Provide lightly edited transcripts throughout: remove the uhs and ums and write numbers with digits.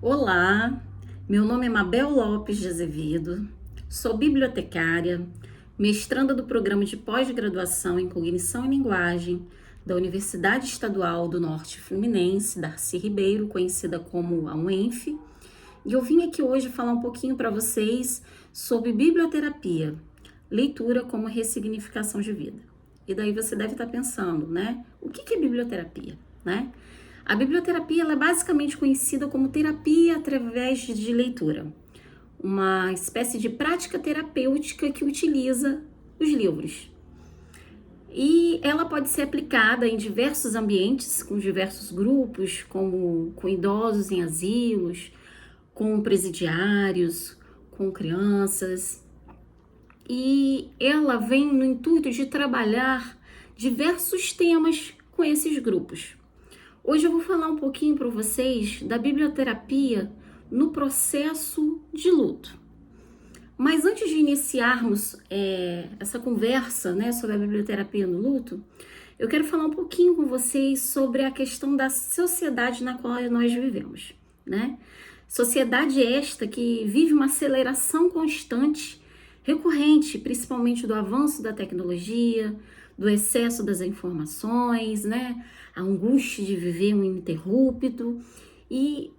Olá, meu nome é Mabel Lopes de Azevedo, sou bibliotecária, mestranda do programa de pós-graduação em Cognição e Linguagem da Universidade Estadual do Norte Fluminense, Darcy Ribeiro, conhecida como a UENF, e eu vim aqui hoje falar um pouquinho para vocês sobre biblioterapia, leitura como ressignificação de vida. E daí você deve estar pensando, né? O que é biblioterapia, né? A biblioterapia ela é basicamente conhecida como terapia através de leitura, uma espécie de prática terapêutica que utiliza os livros. E ela pode ser aplicada em diversos ambientes, com diversos grupos, como com idosos em asilos, com presidiários, com crianças. E ela vem no intuito de trabalhar diversos temas com esses grupos. Hoje eu vou falar um pouquinho para vocês da biblioterapia no processo de luto. Mas antes de iniciarmos essa conversa, né, sobre a biblioterapia no luto, eu quero falar um pouquinho com vocês sobre a questão da sociedade na qual nós vivemos, né? Sociedade esta que vive uma aceleração constante, recorrente, principalmente do avanço da tecnologia, do excesso das informações, né? A angústia de viver um ininterrupto e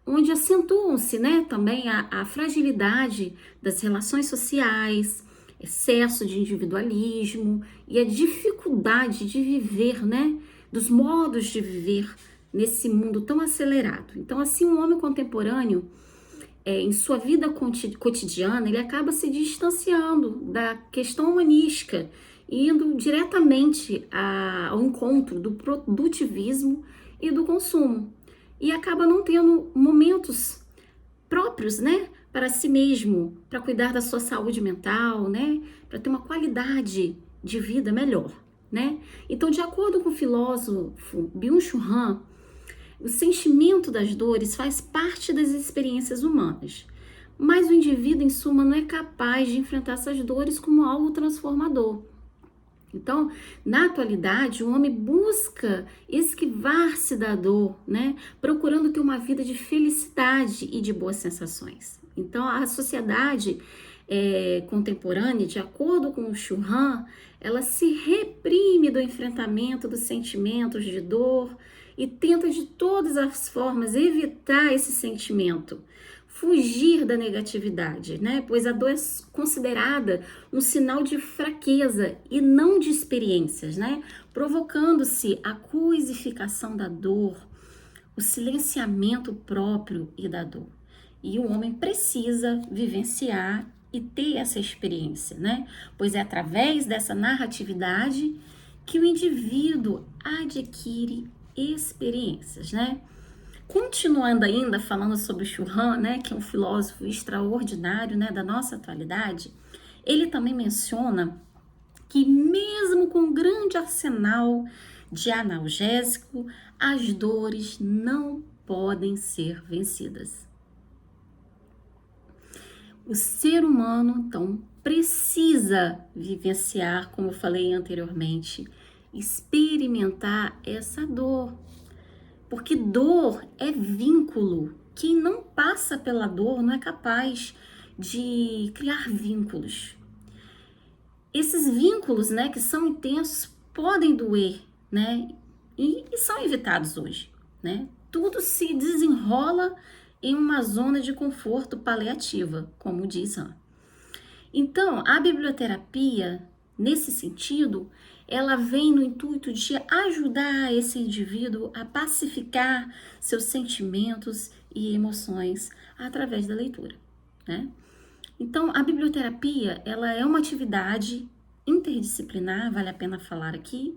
onde acentuam-se, né, também a fragilidade das relações sociais, excesso de individualismo e a dificuldade de viver, né, dos modos de viver nesse mundo tão acelerado. Então, assim, um homem contemporâneo, em sua vida cotidiana, ele acaba se distanciando da questão humanística, indo diretamente ao encontro do produtivismo e do consumo. E acaba não tendo momentos próprios, né, para si mesmo, para cuidar da sua saúde mental, né, para ter uma qualidade de vida melhor, né? Então, de acordo com o filósofo Byung-Chul Han, o sentimento das dores faz parte das experiências humanas, mas o indivíduo, em suma, não é capaz de enfrentar essas dores como algo transformador. Então, na atualidade, o homem busca esquivar-se da dor, né? Procurando ter uma vida de felicidade e de boas sensações. Então, a sociedade contemporânea, de acordo com o Chul Han, ela se reprime do enfrentamento dos sentimentos de dor e tenta de todas as formas evitar esse sentimento, fugir da negatividade, né? Pois a dor é considerada um sinal de fraqueza e não de experiências, né? Provocando-se a coisificação da dor, o silenciamento próprio e da dor. E o homem precisa vivenciar e ter essa experiência, né? Pois é através dessa narratividade que o indivíduo adquire experiências, né? Continuando ainda falando sobre o Chul Han, né, que é um filósofo extraordinário, né, da nossa atualidade, ele também menciona que mesmo com um grande arsenal de analgésico, as dores não podem ser vencidas. O ser humano, então, precisa vivenciar, como eu falei anteriormente, experimentar essa dor. Porque dor é vínculo. Quem não passa pela dor não é capaz de criar vínculos. Esses vínculos, né, que são intensos, podem doer, né, e são evitados hoje, né? Tudo se desenrola em uma zona de conforto paliativa, como diz Han. Então, a biblioterapia, nesse sentido, ela vem no intuito de ajudar esse indivíduo a pacificar seus sentimentos e emoções através da leitura, né? Então, a biblioterapia, ela é uma atividade interdisciplinar, vale a pena falar aqui,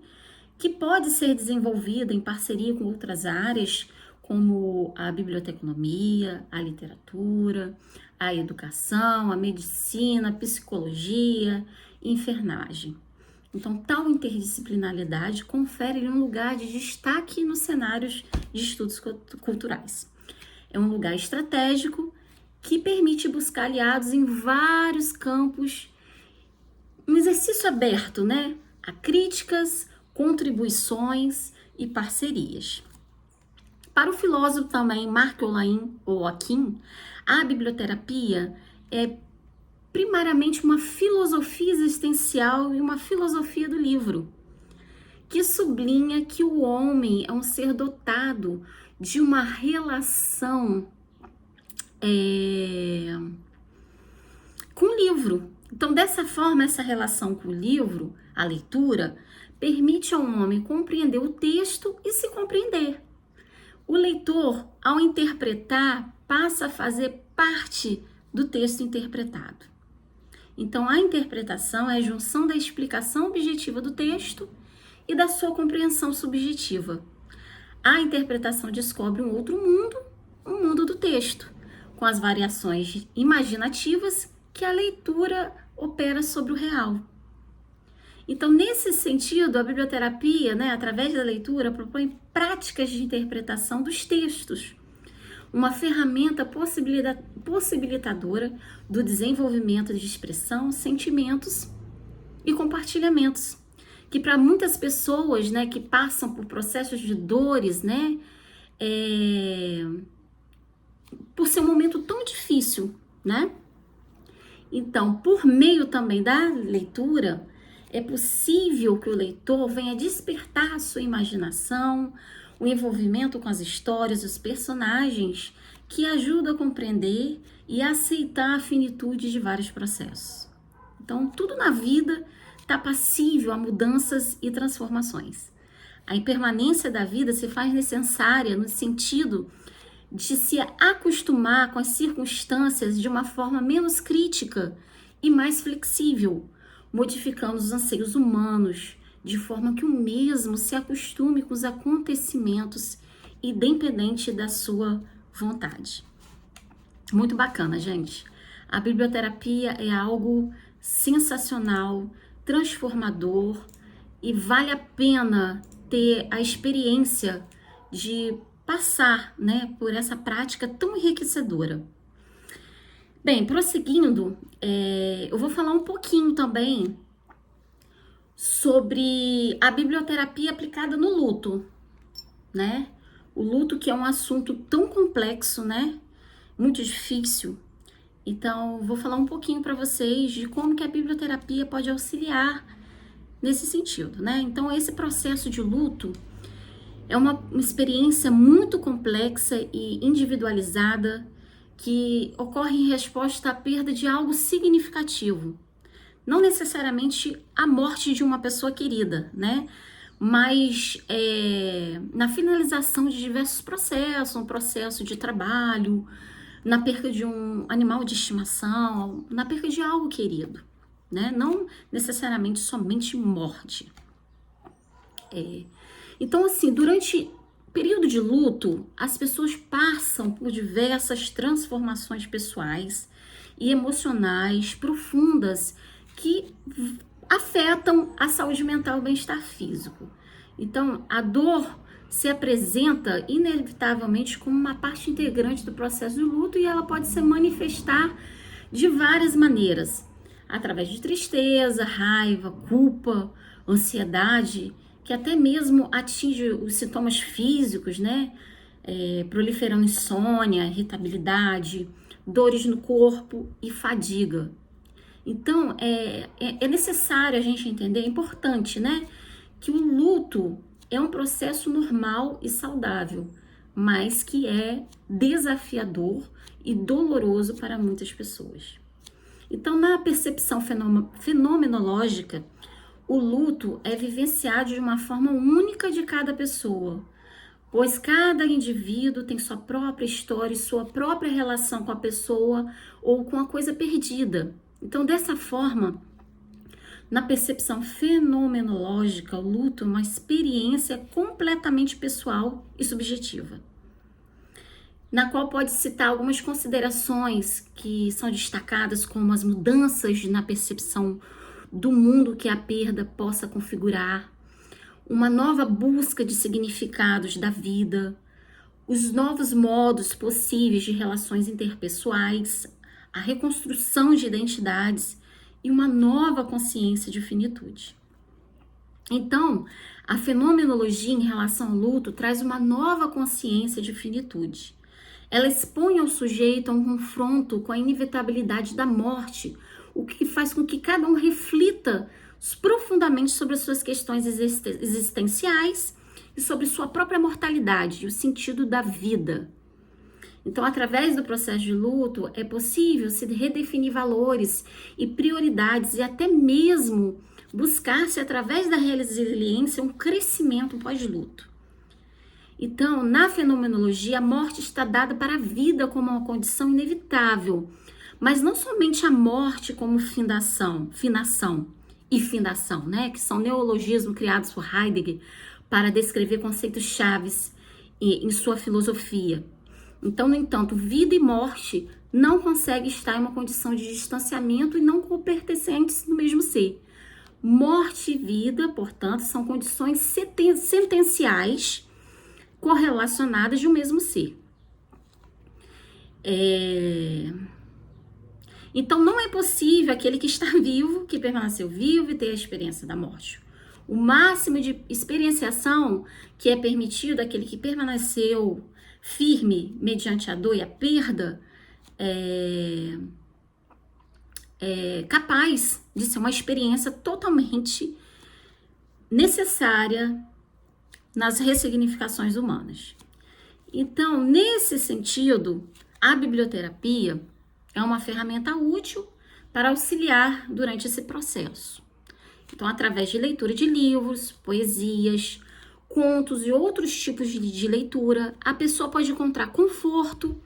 que pode ser desenvolvida em parceria com outras áreas, como a biblioteconomia, a literatura, a educação, a medicina, a psicologia, enfermagem. Então, tal interdisciplinaridade confere um lugar de destaque nos cenários de estudos culturais. É um lugar estratégico que permite buscar aliados em vários campos, um exercício aberto, né, a críticas, contribuições e parcerias. Para o filósofo também, Marc Joachim, a biblioterapia é primariamente uma filosofia existencial e uma filosofia do livro, que sublinha que o homem é um ser dotado de uma relação com o livro. Então, dessa forma, essa relação com o livro, a leitura, permite ao homem compreender o texto e se compreender. O leitor, ao interpretar, passa a fazer parte do texto interpretado. Então, a interpretação é a junção da explicação objetiva do texto e da sua compreensão subjetiva. A interpretação descobre um outro mundo, o mundo do texto, com as variações imaginativas que a leitura opera sobre o real. Então, nesse sentido, a biblioterapia, através da leitura, propõe práticas de interpretação dos textos, uma ferramenta possibilitadora do desenvolvimento de expressão, sentimentos e compartilhamentos, que para muitas pessoas, que passam por processos de dores, por ser um momento tão difícil, Então, por meio também da leitura, é possível que o leitor venha despertar a sua imaginação, o envolvimento com as histórias, os personagens, que ajudam a compreender e aceitar a finitude de vários processos. Então, tudo na vida está passível a mudanças e transformações. A impermanência da vida se faz necessária no sentido de se acostumar com as circunstâncias de uma forma menos crítica e mais flexível, modificando os anseios humanos, de forma que o mesmo se acostume com os acontecimentos, independente da sua vontade. Muito bacana, gente. A biblioterapia é algo sensacional, transformador, e vale a pena ter a experiência de passar, por essa prática tão enriquecedora. Bem, prosseguindo, eu vou falar um pouquinho também sobre a biblioterapia aplicada no luto, O luto, que é um assunto tão complexo, muito difícil. Então, vou falar um pouquinho para vocês de como que a biblioterapia pode auxiliar nesse sentido, Então, esse processo de luto é uma experiência muito complexa e individualizada que ocorre em resposta à perda de algo significativo. Não necessariamente a morte de uma pessoa querida, Mas na finalização de diversos processos, um processo de trabalho, na perca de um animal de estimação, na perca de algo querido, Não necessariamente somente morte. Então, assim, durante o período de luto, as pessoas passam por diversas transformações pessoais e emocionais profundas que afetam a saúde mental e o bem-estar físico. Então, a dor se apresenta inevitavelmente como uma parte integrante do processo de luto e ela pode se manifestar de várias maneiras, através de tristeza, raiva, culpa, ansiedade, que até mesmo atinge os sintomas físicos, proliferando insônia, irritabilidade, dores no corpo e fadiga. Então, é necessário a gente entender, é importante, que o luto é um processo normal e saudável, mas que é desafiador e doloroso para muitas pessoas. Então, na percepção fenomenológica, o luto é vivenciado de uma forma única de cada pessoa, pois cada indivíduo tem sua própria história e sua própria relação com a pessoa ou com a coisa perdida. Então, dessa forma, na percepção fenomenológica, o luto é uma experiência completamente pessoal e subjetiva, na qual pode citar algumas considerações que são destacadas, como as mudanças na percepção do mundo que a perda possa configurar, uma nova busca de significados da vida, os novos modos possíveis de relações interpessoais, a reconstrução de identidades e uma nova consciência de finitude. Então, a fenomenologia em relação ao luto traz uma nova consciência de finitude. Ela expõe ao sujeito a um confronto com a inevitabilidade da morte, o que faz com que cada um reflita profundamente sobre as suas questões existenciais e sobre sua própria mortalidade e o sentido da vida. Então, através do processo de luto, é possível se redefinir valores e prioridades e até mesmo buscar-se, através da resiliência, um crescimento pós-luto. Então, na fenomenologia, a morte está dada para a vida como uma condição inevitável, mas não somente a morte como finação, né, que são neologismos criados por Heidegger para descrever conceitos chaves em sua filosofia. Então, no entanto, vida e morte não conseguem estar em uma condição de distanciamento e não copertencentes no mesmo ser. Morte e vida, portanto, são condições sentenciais correlacionadas de um mesmo ser. Então, não é possível aquele que está vivo, que permaneceu vivo e ter a experiência da morte. O máximo de experienciação que é permitido àquele que permaneceu firme mediante a dor e a perda é capaz de ser uma experiência totalmente necessária nas ressignificações humanas. Então, nesse sentido, a biblioterapia é uma ferramenta útil para auxiliar durante esse processo. Então, através de leitura de livros, poesias, contos e outros tipos de leitura, a pessoa pode encontrar conforto,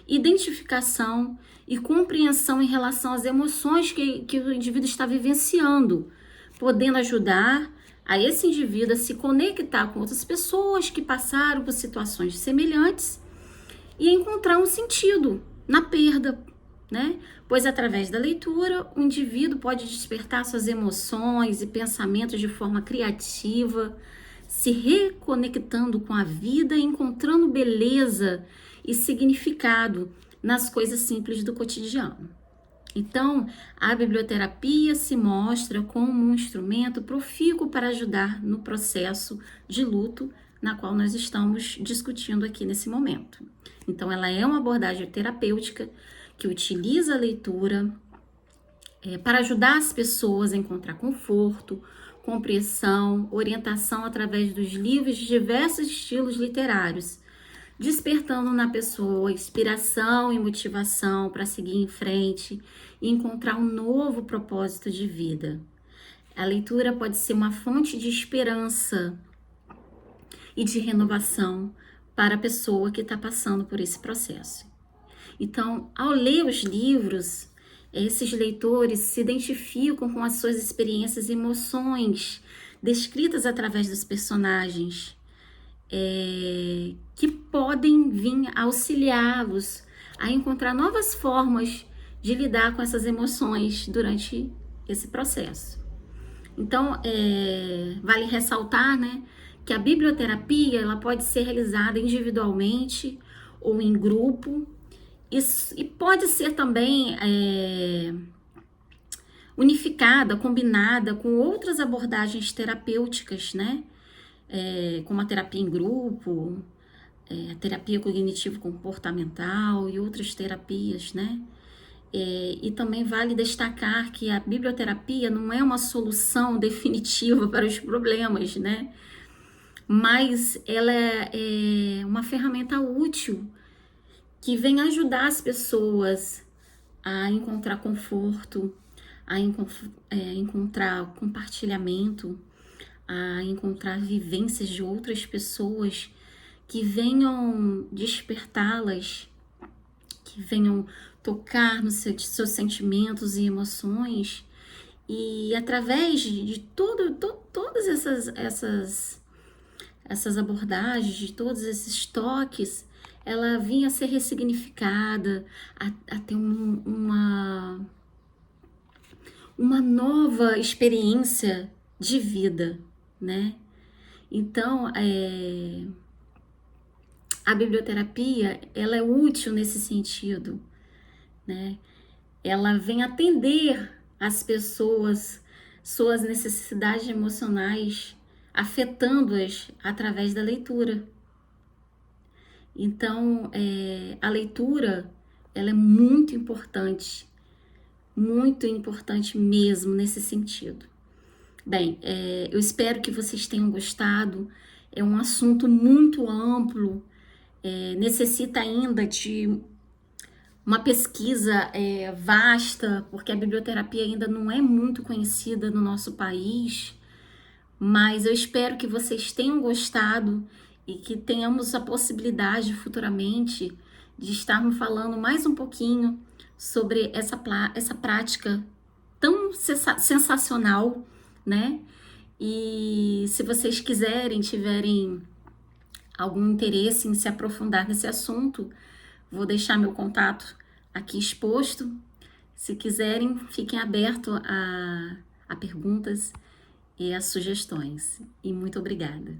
identificação e compreensão em relação às emoções que o indivíduo está vivenciando, podendo ajudar a esse indivíduo a se conectar com outras pessoas que passaram por situações semelhantes e encontrar um sentido na perda, né? Pois através da leitura, o indivíduo pode despertar suas emoções e pensamentos de forma criativa, se reconectando com a vida e encontrando beleza e significado nas coisas simples do cotidiano. Então, a biblioterapia se mostra como um instrumento profícuo para ajudar no processo de luto, na qual nós estamos discutindo aqui nesse momento. Então, ela é uma abordagem terapêutica que utiliza a leitura para ajudar as pessoas a encontrar conforto, compreensão, orientação através dos livros de diversos estilos literários, despertando na pessoa inspiração e motivação para seguir em frente e encontrar um novo propósito de vida. A leitura pode ser uma fonte de esperança e de renovação para a pessoa que está passando por esse processo. Então, ao ler os livros, esses leitores se identificam com as suas experiências e emoções descritas através dos personagens, que podem vir auxiliá-los a encontrar novas formas de lidar com essas emoções durante esse processo. Então, vale ressaltar, né, que a biblioterapia ela pode ser realizada individualmente ou em grupo e pode ser também unificada, combinada com outras abordagens terapêuticas, né? Como a terapia em grupo, a terapia cognitivo-comportamental e outras terapias, né? E também vale destacar que a biblioterapia não é uma solução definitiva para os problemas, né? Mas ela é uma ferramenta útil que vem ajudar as pessoas a encontrar conforto, a encontrar compartilhamento, a encontrar vivências de outras pessoas que venham despertá-las, que venham tocar nos seus sentimentos e emoções, e através de todas essas abordagens, de todos esses toques, ela vinha a ser ressignificada, a ter uma nova experiência de vida, né? Então, a biblioterapia, ela é útil nesse sentido, né? Ela vem atender as pessoas suas necessidades emocionais, afetando-as através da leitura. Então, a leitura, ela é muito importante mesmo nesse sentido. Bem, eu espero que vocês tenham gostado. É um assunto muito amplo, necessita ainda de uma pesquisa vasta, porque a biblioterapia ainda não é muito conhecida no nosso país, mas eu espero que vocês tenham gostado e que tenhamos a possibilidade futuramente de estarmos falando mais um pouquinho sobre essa prática tão sensacional, né? E se vocês quiserem, tiverem algum interesse em se aprofundar nesse assunto, vou deixar meu contato aqui exposto. Se quiserem, fiquem abertos a perguntas e a sugestões. E muito obrigada.